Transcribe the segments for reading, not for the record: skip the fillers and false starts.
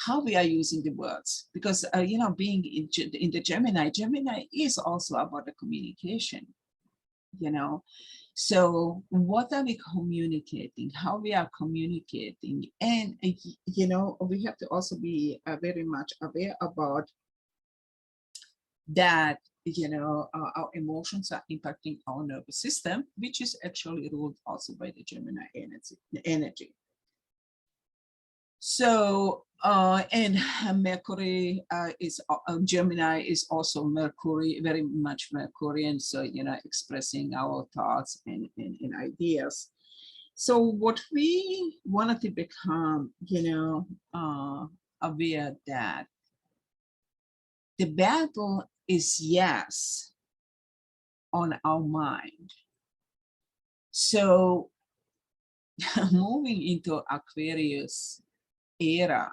how we are using the words, because you know, being in the Gemini is also about the communication, you know. So what are we communicating, how we are communicating, and you know, we have to also be very much aware about that, you know, our emotions are impacting our nervous system, which is actually ruled also by the Gemini energy. So, and Mercury is, Gemini is also Mercury, very much Mercurian. So, you know, expressing our thoughts and ideas. So what we wanted to become, you know, aware that the battle is, yes, on our mind. So moving into Aquarius era,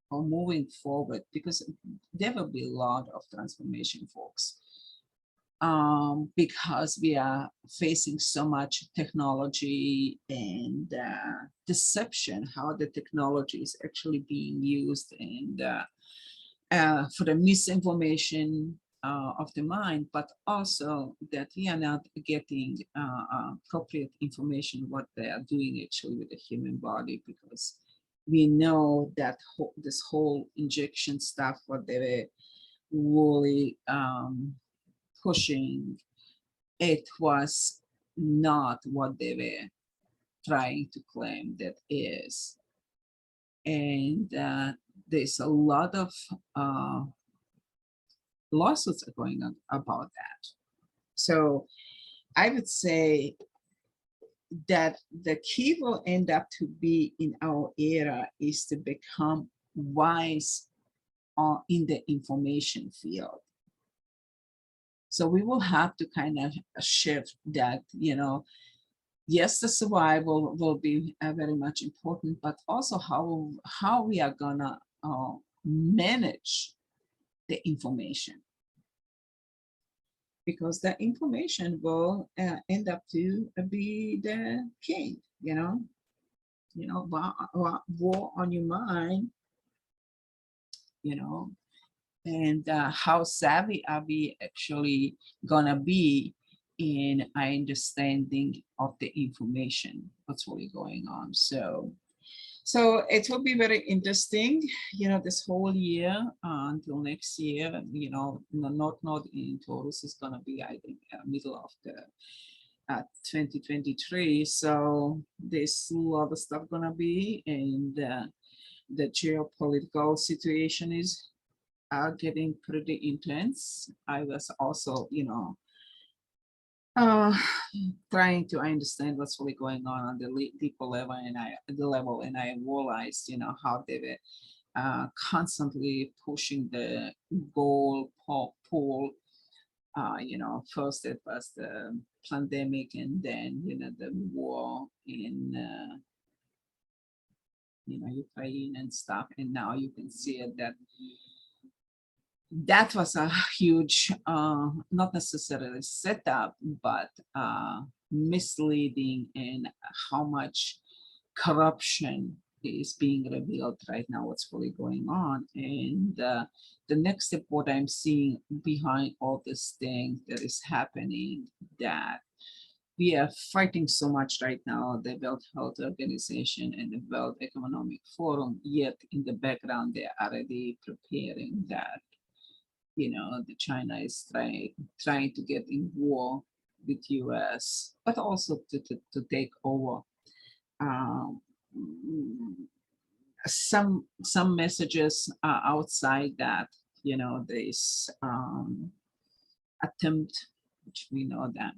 or moving forward, because there will be a lot of transformation, folks, because we are facing so much technology and deception, how the technology is actually being used, and for the misinformation of the mind, but also that we are not getting appropriate information what they are doing actually with the human body, because we know that this whole injection stuff, what they were really pushing, it was not what they were trying to claim that is. And there's a lot of lawsuits are going on about that. So I would say that the key will end up to be in our era is to become wise in the information field. So we will have to kind of shift that, you know, yes, the survival will be very much important, but also how we are gonna manage the information, because the information will end up to be the king, you know, war on your mind, you know, and how savvy are we actually gonna be in our understanding of the information, what's really going on. So it will be very interesting, you know, this whole year until next year. You know, not in Taurus is gonna be, I think, middle of the 2023. So there's a lot of stuff gonna be, and the geopolitical situation is getting pretty intense. I was also, you know, trying to understand what's really going on the deeper level, and I realized, you know, how they were constantly pushing the goal pool. You know, first it was the pandemic, and then, you know, the war in you know, Ukraine and stuff, and now you can see it that that was a huge, not necessarily setup, but misleading, and how much corruption is being revealed right now, what's really going on. And the next step, what I'm seeing behind all this thing that is happening, that we are fighting so much right now, the World Health Organization and the World Economic Forum, yet in the background, they're already preparing that, you know, the China is trying to get in war with US, but also to take over. Some messages are outside that, you know, this attempt, which we know that,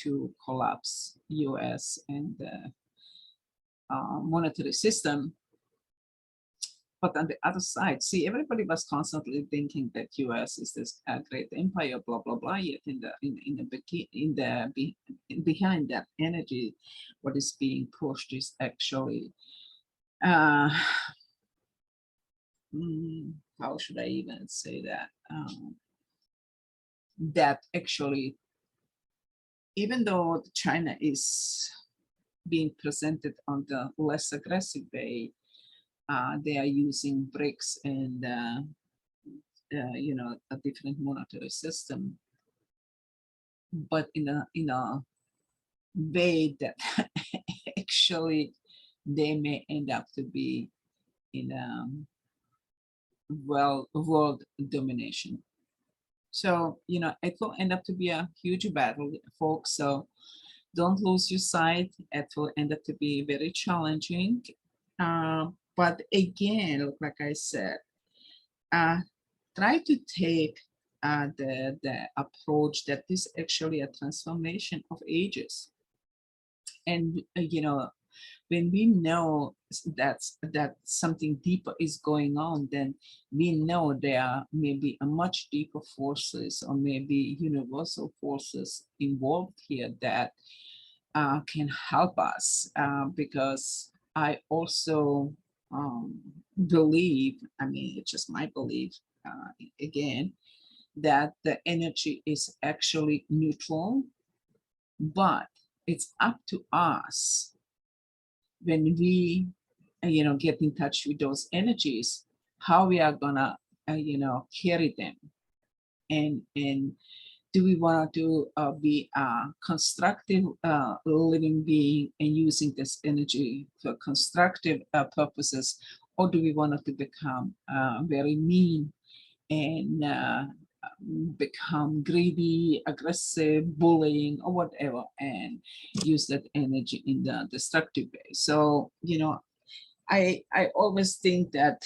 to collapse US and the monetary system. But on the other side, see, everybody was constantly thinking that U.S. is this great empire, blah blah blah. Yet behind that energy, what is being pushed is actually, how should I even say that? That actually, even though China is being presented on the less aggressive way, they are using bricks and you know, a different monetary system, but in a way that actually they may end up to be in world domination. So, you know, it will end up to be a huge battle, folks. So don't lose your sight. It will end up to be very challenging. But again, like I said, uh, try to take the approach that is actually a transformation of ages. And, you know, when we know that something deeper is going on, then we know there may be a much deeper forces or maybe universal forces involved here that can help us, because I also believe, I mean, it's just my belief, again, that the energy is actually neutral, but it's up to us when we, you know, get in touch with those energies, how we are gonna, you know, carry them. And do we want to be a constructive living being and using this energy for constructive purposes, or do we want to become very mean and become greedy, aggressive, bullying, or whatever, and use that energy in the destructive way? So, you know, I always think that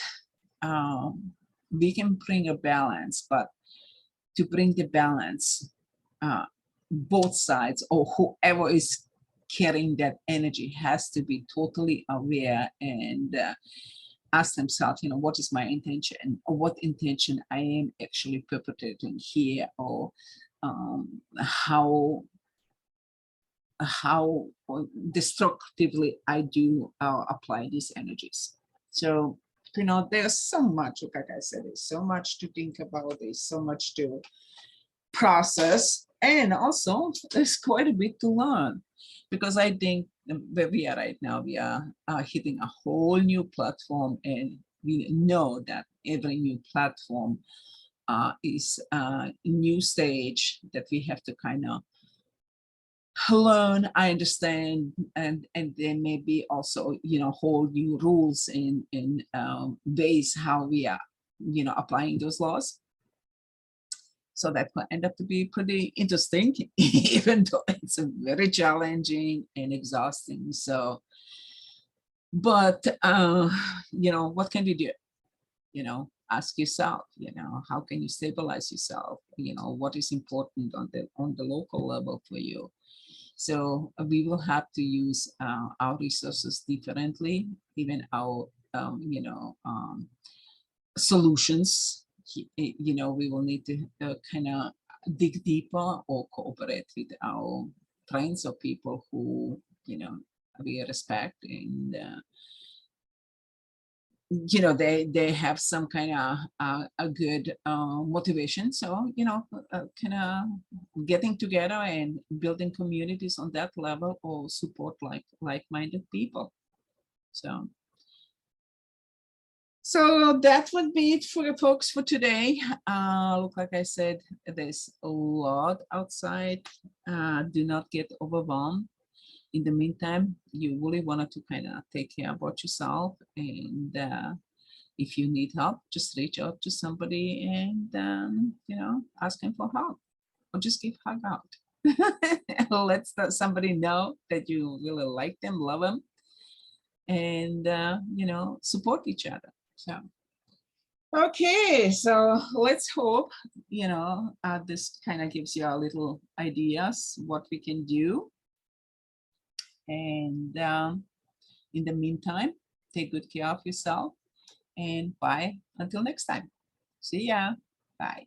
we can bring a balance, but to bring the balance, uh, both sides or whoever is carrying that energy has to be totally aware and ask themselves, you know, what is my intention, or what intention I am actually perpetrating here, or how destructively I do apply these energies. So, you know, there's so much, like I said, there's so much to think about, there's so much to process, and also there's quite a bit to learn, because I think where we are right now, we are hitting a whole new platform, and we know that every new platform is a new stage that we have to kind of learn, I understand, and there may be also, you know, whole new rules in ways how we are, you know, applying those laws. So that will end up to be pretty interesting, even though it's very challenging and exhausting. So, but you know, what can we do? You know, ask yourself, you know, how can you stabilize yourself? You know, what is important on the local level for you? So we will have to use our resources differently, even our, you know, solutions. You know, we will need to kind of dig deeper or cooperate with our friends or people who, you know, we respect, and you know, they have some kind of a good motivation. So, you know, kind of getting together and building communities on that level, or support like-minded people. So that would be it for the folks for today. Look, like I said, there's a lot outside. Do not get overwhelmed. In the meantime, you really wanted to kind of take care about yourself, and if you need help, just reach out to somebody and you know, ask them for help, or just give hug out. Let somebody know that you really like them, love them, and you know, support each other. So okay, so let's hope, you know, this kind of gives you a little ideas what we can do. And in the meantime, take good care of yourself, and bye until next time. See ya. Bye.